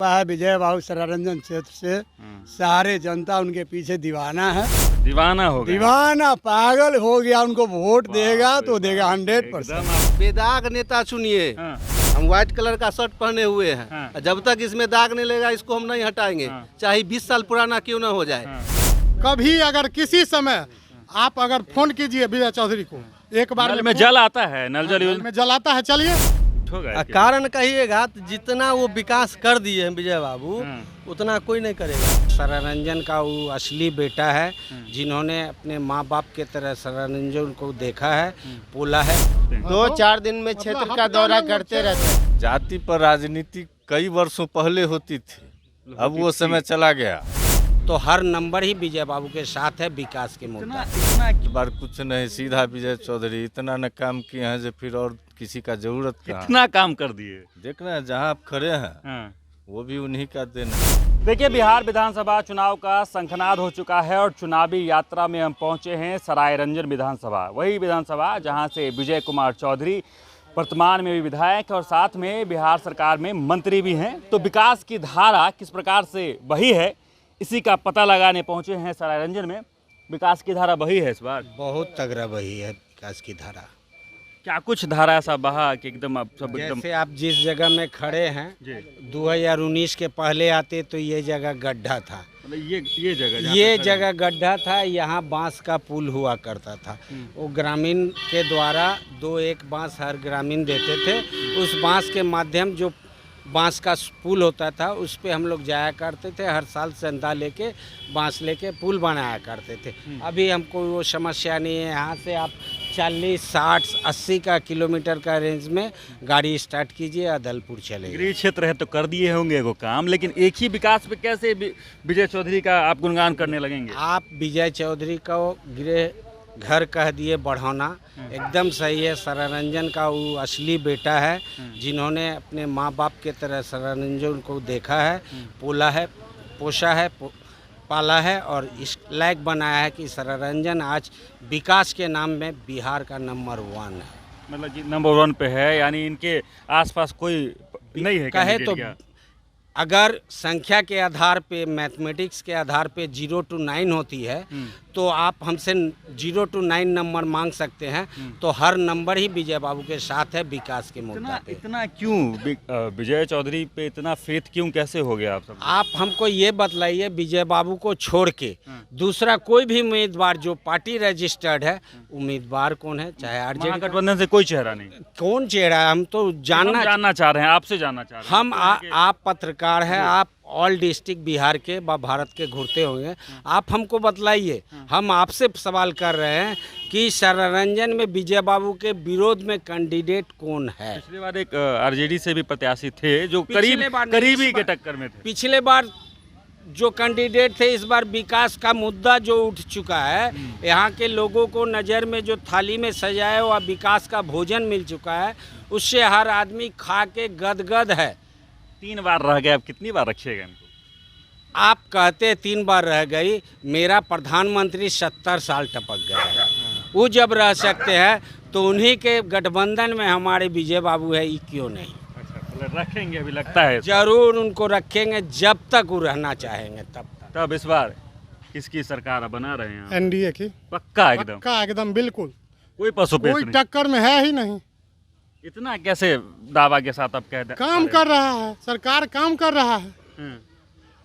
है विजय बाबू सरारंजन क्षेत्र से सारे जनता उनके पीछे दीवाना है। दीवाना हो गया, दीवाना पागल हो गया। उनको वोट देगा तो देगा 100%। बेदाग नेता चुनिए। हम व्हाइट कलर का शर्ट पहने हुए हैं। जब तक इसमें दाग नहीं लेगा इसको हम नहीं हटाएंगे, चाहे 20 साल पुराना क्यों ना हो जाए। कभी अगर किसी समय आप अगर फोन कीजिए विजय चौधरी को, एक बार नल में जल आता है, नल जल में जल आता है। चलिए कारण कहिएगा तो जितना वो विकास कर दिए हैं विजय बाबू उतना कोई नहीं करेगा। सरारंजन का वो असली बेटा है जिन्होंने अपने माँ बाप के तरह सरारंजन को देखा है, पोला है। 2-4 दिन में क्षेत्र का दौरा करते रहते। जाति पर राजनीति कई वर्षों पहले होती थी, अब वो समय चला गया। तो हर नंबर ही विजय बाबू के साथ है विकास के मुद्दा। इस बार कुछ नहीं, सीधा विजय चौधरी इतना न काम किए हैं जो फिर और किसी का जरूरत कहाँ। कितना काम कर दिए। देख रहे हैं जहाँ आप खड़े हैं वो भी उन्हीं का देना। देखिए, बिहार विधानसभा चुनाव का शंखनाद हो चुका है और चुनावी यात्रा में हम पहुंचे हैं सरायरंजन विधानसभा, वही विधानसभा जहां से विजय कुमार चौधरी वर्तमान में भी विधायक और साथ में बिहार सरकार में मंत्री भी हैं। तो विकास की धारा किस प्रकार से बही है इसी का पता लगाने पहुंचे हैं सरायरंजन में। विकास की धारा बही है इस बार, बहुत तगड़ा बही है विकास की धारा। क्या कुछ धारा ऐसा बहा कि एकदम अब सब एकदम। जैसे आप जिस जगह में खड़े हैं 2019 के पहले आते तो ये जगह गड्ढा था। ये जगह गड्ढा था, यहाँ बांस का पुल हुआ करता था। वो ग्रामीण के द्वारा 2-1 बांस हर ग्रामीण देते थे। उस बांस के माध्यम जो बांस का पुल होता था उस पे हम लोग जाया करते थे, हर साल चंदा लेके बांस लेके पुल बनाया करते थे। अभी हमको वो समस्या नहीं है। यहाँ से आप 40, 60, 80 का किलोमीटर का रेंज में गाड़ी स्टार्ट कीजिए, अदलपुर चले। गृह क्षेत्र है तो कर दिए होंगे वो काम, लेकिन एक ही विकास पे कैसे विजय चौधरी का आप गुणगान करने लगेंगे? आप विजय चौधरी का गृह घर कह दिए बढ़ाना एकदम सही है। सरारंजन का वो असली बेटा है जिन्होंने अपने माँ बाप के तरह सरारंजन को देखा है, पोला है, पोषा है, पाला है और इस लायक बनाया है कि सरारंजन आज विकास के नाम में बिहार का नंबर 1 है। मतलब कि नंबर 1 पे है, यानी इनके आसपास कोई नहीं है कहे तो। अगर संख्या के आधार पे, मैथमेटिक्स के आधार पे 0 to 9 होती है तो आप हमसे 0 to 9 नंबर मांग सकते हैं। तो हर नंबर ही विजय बाबू के साथ है विकास के मुद्दा पे। इतना क्यों विजय चौधरी पे इतना फेथ क्यों, कैसे हो गया आप सब? आप हमको ये बतलाइए, विजय बाबू को छोड़ के दूसरा कोई भी उम्मीदवार जो पार्टी रजिस्टर्ड है, उम्मीदवार कौन है? चाहे आरजेडी महागठबंधन से कोई चेहरा नहीं। कौन चेहरा है? हम तो जानना चाह रहे हैं, आपसे जानना चाह रहे हैं। आप पत्रकार हैं, आप ऑल डिस्ट्रिक्ट बिहार के भारत के घूरते होंगे, आप हमको बतलाइए। हम आपसे सवाल कर रहे हैं कि सरारंजन में विजय बाबू के विरोध में कैंडिडेट कौन है? पिछली बार एक आरजेडी से भी प्रत्याशी थे जो करीबी के टक्कर में थे। पिछले बार जो कैंडिडेट थे, इस बार विकास का मुद्दा जो उठ चुका है, यहाँ के लोगों को नज़र में जो थाली में सजाया हुआ विकास का भोजन मिल चुका है, उससे हर आदमी खा के गदगद है। 3 बार रह गए, अब कितनी बार रखिएगा इनको? आप कहते 3 बार रह गई, मेरा प्रधानमंत्री 70 साल टपक गए। वो जब रह सकते हैं तो उन्हीं के गठबंधन में हमारे विजय बाबू है, ये क्यों नहीं? अच्छा, रखेंगे अभी लगता है। जरूर उनको रखेंगे जब तक वो रहना चाहेंगे तब इस बार किसकी सरकार बना रहे हैं? एनडीए की। पक्का एकदम बिल्कुल, कोई पशुपेश कोई टक्कर में है ही नहीं। इतना कैसे दावा के साथ आप कह रहे? काम कर रहा है, सरकार काम कर रहा है।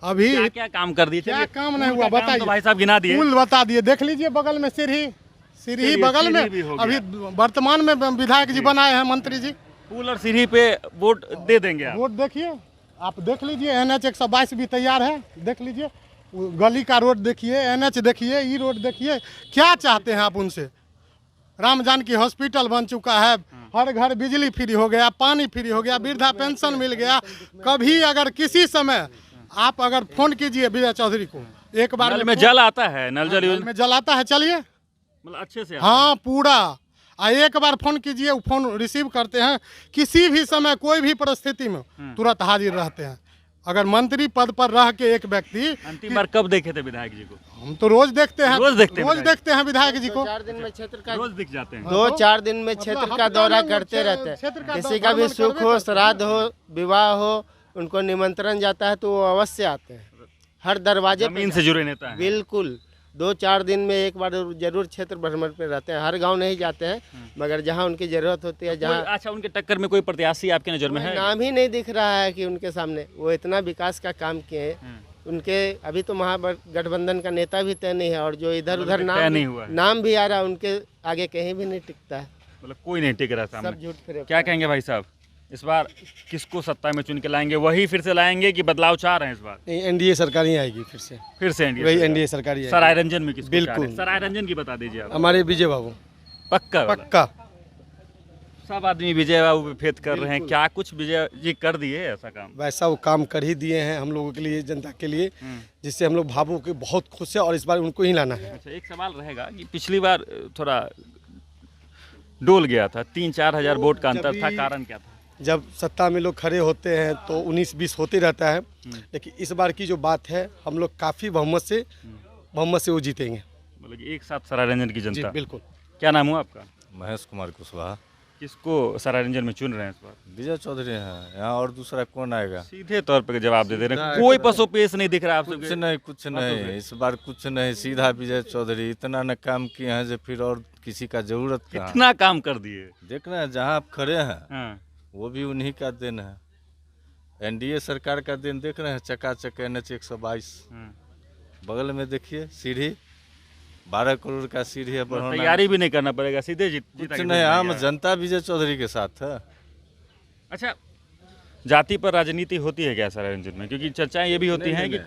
अभी क्या काम कर दिए? क्या काम नहीं हुआ बताइए? तो भाई साहब गिना दिए। पुल बता दिए, देख लीजिए बगल में सीढ़ी बगल में। अभी वर्तमान में विधायक जी बनाए हैं, मंत्री जी। पुल और सीढ़ी पे वोट दे देंगे आप? वोट देखिए, आप देख लीजिए। NH 122 भी तैयार है, देख लीजिए। गली का रोड देखिए, NH देखिए, ई रोड देखिए। क्या चाहते हैं आप उनसे? राम जानकी हॉस्पिटल बन चुका है, हर घर बिजली फ्री हो गया, पानी फ्री हो गया, वृद्धा पेंशन मिल गया। कभी अगर किसी समय आप अगर फोन कीजिए विजय चौधरी को, एक बार में जल आता है, नल जल आता है। चलिए, मतलब अच्छे से। हाँ, पूरा। एक बार फोन कीजिए, फोन रिसीव करते हैं। किसी भी समय, कोई भी परिस्थिति में तुरंत हाजिर रहते हैं। अगर मंत्री पद पर रह के एक व्यक्ति। अंतिम बार कब देखे थे विधायक जी को? हम तो रोज देखते हैं, रोज देखते हैं विधायक जी को। 2-4 दिन में क्षेत्र का रोज दिख जाते हैं। 2-4 दिन में क्षेत्र का दौरा करते रहते हैं। किसी का भी सुख हो, श्राद्ध हो, विवाह हो, उनको निमंत्रण जाता है तो वो अवश्य आते हैं, हर दरवाजे जमीन पे से जुड़े नेता हैं। बिल्कुल 2-4 दिन में एक बार जरूर क्षेत्र भ्रमण पे रहते हैं, हर गांव नहीं जाते हैं, मगर जहां उनकी जरूरत होती है, जहां अच्छा, उनके टक्कर में कोई प्रत्याशी आपके नज़र में है? नाम ही नहीं दिख रहा है कि उनके सामने वो इतना विकास का काम किए हैं। उनके अभी तो महागठबंधन का नेता भी तय नहीं है, और जो इधर उधर तय नहीं हुआ है। नाम भी आ रहा है, उनके आगे कहीं भी नहीं टिकता है, मतलब कोई नहीं टिक रहा सब सामने। झूठ फिरे। क्या कहेंगे भाई साहब, इस बार किसको सत्ता में चुन के लाएंगे? वही फिर से लाएंगे कि बदलाव चाह रहे हैं इस बार? नहीं, एनडीए सरकार ही आएगी फिर से, फिर से एनडीए वही सरकार। एनडीए सरकार ही आएगी। सराय रंजन में किसको बिल्कुल। चाह रहे हैं? सराय रंजन की बता दीजिए आप। हमारे विजय बाबू पक्का वाला? पक्का। सब आदमी विजय बाबू पे फेथ कर रहे हैं, क्या कुछ विजय जी कर दिए ऐसा काम? वैसा वो काम कर ही दिए हैं हम लोगों के लिए, जनता के लिए, जिससे हम लोग भावुक के बहुत खुश है, और इस बार उनको ही लाना है। अच्छा, एक सवाल रहेगा कि पिछली बार थोड़ा डोल गया था, 3-4 हज़ार वोट का अंतर था, कारण क्या था? जब सत्ता में लोग खड़े होते हैं तो 19-20 होते रहता है, लेकिन इस बार की जो बात है, हम लोग काफ़ी बहुमत से वो जीतेंगे। मतलब कि एक साथ सराय रंजन की जी जनता। बिल्कुल। क्या नाम हुआ आपका? महेश कुमार कुशवाहा। किसको सराय रंजन में चुन रहे हैं इस बार? विजय चौधरी हैं, यहाँ और दूसरा कौन आएगा? सीधे तौर पे जवाब दे रहे हैं, कोई पसो पेश नहीं दिख रहा आप कुछ सबके। नहीं, कुछ नहीं, इस बार कुछ नहीं, सीधा विजय चौधरी। इतना न काम किए हैं जो फिर और किसी का जरूरत कहाँ? कितना काम कर दिए। देख रहे हैं जहाँ आप खड़े हैं, हाँ। वो भी उन्हीं का देन है। एनडीए सरकार का देन देख रहे हैं, चकाचक NH 122। बगल में देखिए सीढ़ी, 12 करोड़ का सीढ़ी है, बढ़ाना। तैयारी भी नहीं करना पड़ेगा, सीधे जीता कुछ के नहीं, जीत आम जाएगा। जनता विजय चौधरी के साथ है। अच्छा, जाति पर राजनीति होती है क्या सराय रंजन में? क्योंकि चर्चाएं ये भी होती हैं कि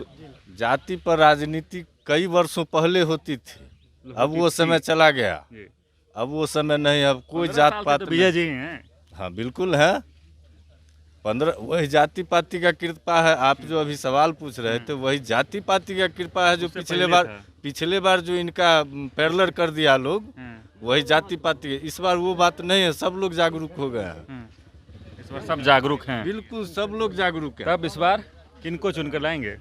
जाति पर राजनीति कई वर्षों पहले होती थी, अब वो समय चला गया, जी। अब वो समय नहीं, अब कोई 15 जात साल से पात तो नहीं। विजय जी हैं। हाँ बिल्कुल है, 15 वही जाति पाति का कृपा है। आप जो अभी सवाल पूछ रहे थे, वही जाति पाति का कृपा है, जो उससे पिछले पहले था। पिछले बार जो इनका पैरेलल कर दिया लोग, वही जाति पाति है। इस बार वो बात नहीं है, सब लोग जागरूक हो गए हैं। इस बार सब जागरूक हैं। बिल्कुल सब लोग जागरूक हैं। तब इस बार किनको चुनकर लाएंगे?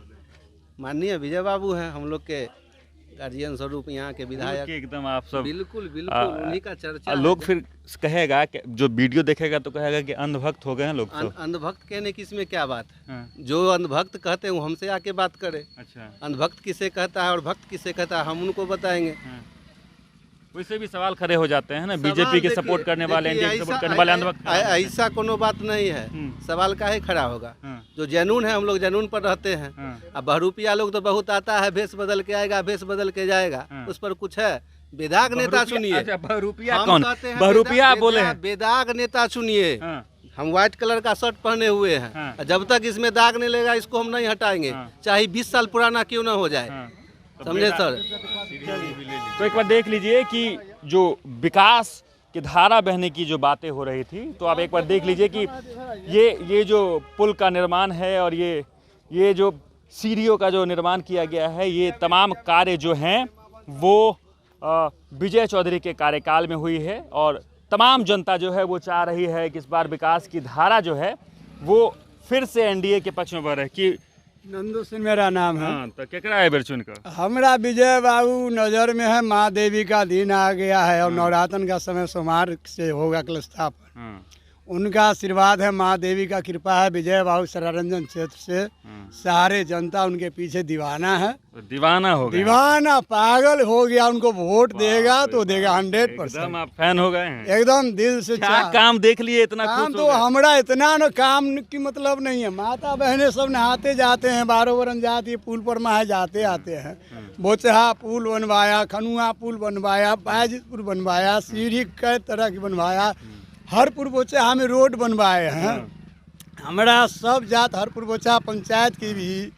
माननीय विजय बाबू हैं हम लोग के गार्जियन स्वरूप, यहाँ के विधायक। कि एकदम आप सब बिल्कुल बिल्कुल उन्हीं का चर्चा लोग है। फिर कहेगा कि जो वीडियो देखेगा तो कहेगा कि अंधभक्त हो गए हैं लोग तो। अंधभक्त कहने की इसमें क्या बात है? हाँ। जो अंधभक्त कहते हैं वो हमसे आके बात करे। अच्छा, अंधभक्त किसे कहता है और भक्त किसे कहता है, हम उनको बताएंगे। वैसे भी सवाल खड़े हो जाते हैं ना, सवाल बीजेपी के देखिए- सपोर्ट करने वाले, देखिए, एनडीए के सपोर्ट ऐसा- करने वाले अंधभक्त। ऐसा कोनो बात नहीं है, सवाल काहे खड़ा होगा? जो जनून है, हम लोग जनून पर रहते हैं। अब बहरूपिया लोग तो बहुत आता है, भेष बदल के आएगा, भेष बदल के जाएगा, उस पर कुछ है? बेदाग नेता सुनिए। अच्छा, बहरूपिया हम कौन? कहते हैं बहरूपिया बोले हैं। बेदाग नेता सुनिए। हाँ। हम व्हाइट कलर का शर्ट पहने हुए हैं, हाँ। जब तक इसमें दाग नहीं लगेगा इसको हम नहीं हटाएंगे, चाहे 20 साल पुराना क्यों ना हो जाए। समझे सर? तो एक बार देख लीजिए कि जो विकास की धारा बहने की जो बातें हो रही थी, तो आप एक बार देख लीजिए कि ये जो पुल का निर्माण है और ये जो सीढ़ियों का जो निर्माण किया गया है, ये तमाम कार्य जो हैं वो विजय चौधरी के कार्यकाल में हुई है, और तमाम जनता जो है वो चाह रही है कि इस बार विकास की धारा जो है वो फिर से एनडीए के पक्ष में बढ़ रही कि नंदू सिंह मेरा नाम है। हाँ, तो केकरा है बेरचुन का? हमरा विजय बाबू नज़र में है, माँ देवी का दिन आ गया है और नवरात्र का समय सोमवार से होगा कलस्थापन। उनका आशीर्वाद है, माँ देवी का कृपा है। विजय बाबू सरारंजन क्षेत्र से सारे जनता उनके पीछे दीवाना है, दीवाना हो गया, दीवाना पागल हो गया। उनको वोट देगा तो देगा 100%। एकदम आप फैन हो गए हैं, एकदम दिल से क्या काम देख लिए इतना काम खुश तो हो गए? हमरा इतना न काम की मतलब नहीं है। माता बहनें सब नहाते जाते हैं, 12 वरन जाती है, पुल पर माहे जाते आते हैं। बोचहा पुल बनवाया, खनुआ पुल बनवाया, बाजितपुर बनवाया, सीढ़ी कई तरह की बनवाया, हरपुर बोचहा में रोड बनवाए हैं। हमारा सब जात हरपुर बोचहा पंचायत की भी,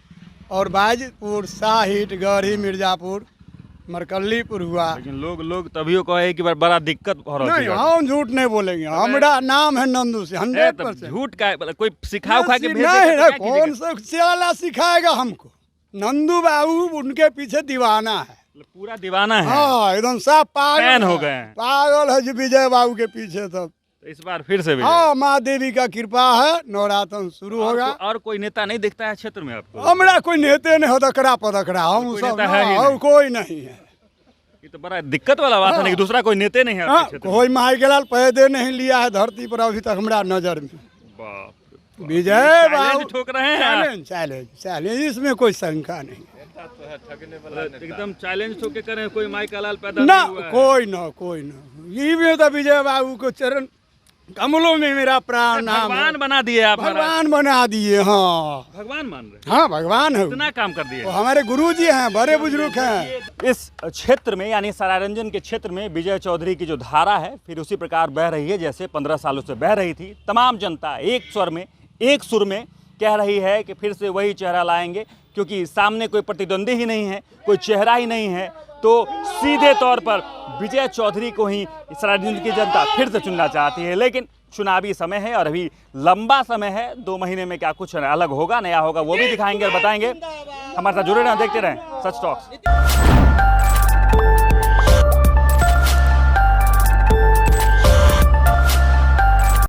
और बाजितपुर, साहिट, गढ़ी, मिर्जापुर, मरकल्लीपुर हुआ। लेकिन लोग तभियो कहे कि बड़ा दिक्कत हो रहा नहीं, हम झूठ नहीं बोलेंगे। हमारा नाम है नंदू से, 100%। झूठ का कोई सिखा उखा के भेज नहीं देगा नहीं, तो क्या कौन सा चला सिखाएगा हमको? नंदू बाबू उनके पीछे दीवाना है, कीजिएगा? पूरा दीवाना है, हाँ एकदम सब पागल फैन हो है। गए हैं। पागल है जी विजय बाबू के पीछे सब। तो इस बार फिर से विजय। हाँ, माँ देवी का कृपा है, नवरात्र शुरू होगा। और कोई नेता नहीं दिखता है क्षेत्र में आपको? हमरा कोई नेते नहीं हदकड़ा पदकड़ा, हम कोई सब नेता है ही और नहीं। कोई नहीं है। ये तो बड़ा दिक्कत वाला बात है ना कि दूसरा कोई नेता नहीं है आपके हाँ, क्षेत्र में। कोई माई के लाल पैदे नहीं लिया है धरती पर अभी तक हमारा नजर में। बाप रे। विजय बाबू चैलेंज ठोक रहे हैं आप। चैलेंज चैलेंज चैलेंज, इसमें कोई शंका नहीं। एकदम चैलेंज ठोक के करें, कोई माई का लाल पैदा ना नहीं हुआ है। कोई ना ये भी तो विजय बाबू को चरण कमलों में मेरा प्राण नाम है। भगवान बना दिए आप महाराज। भगवान बना दिए। हाँ भगवान मान रहे हाँ भगवान है इतना काम कर दिए। वो हमारे गुरुजी हैं, बड़े बुजुर्ग हैं। इस क्षेत्र में यानी सरायरंजन के क्षेत्र में विजय चौधरी की जो धारा है फिर उसी प्रकार बह रही है जैसे 15 सालों से बह रही थी। तमाम जनता एक स्वर में एक सुर में कह रही है कि फिर से वही चेहरा लाएंगे, क्योंकि सामने कोई प्रतिद्वंदी ही नहीं है, कोई चेहरा ही नहीं है, तो सीधे तौर पर विजय चौधरी को ही सरायरंजन की जनता फिर से चुनना चाहती है। लेकिन चुनावी समय है और अभी लंबा समय है, 2 महीने में क्या कुछ अलग होगा, नया होगा, वो भी दिखाएंगे और बताएंगे। हमारे साथ जुड़े रहें, देखते रहें सच टॉक्स।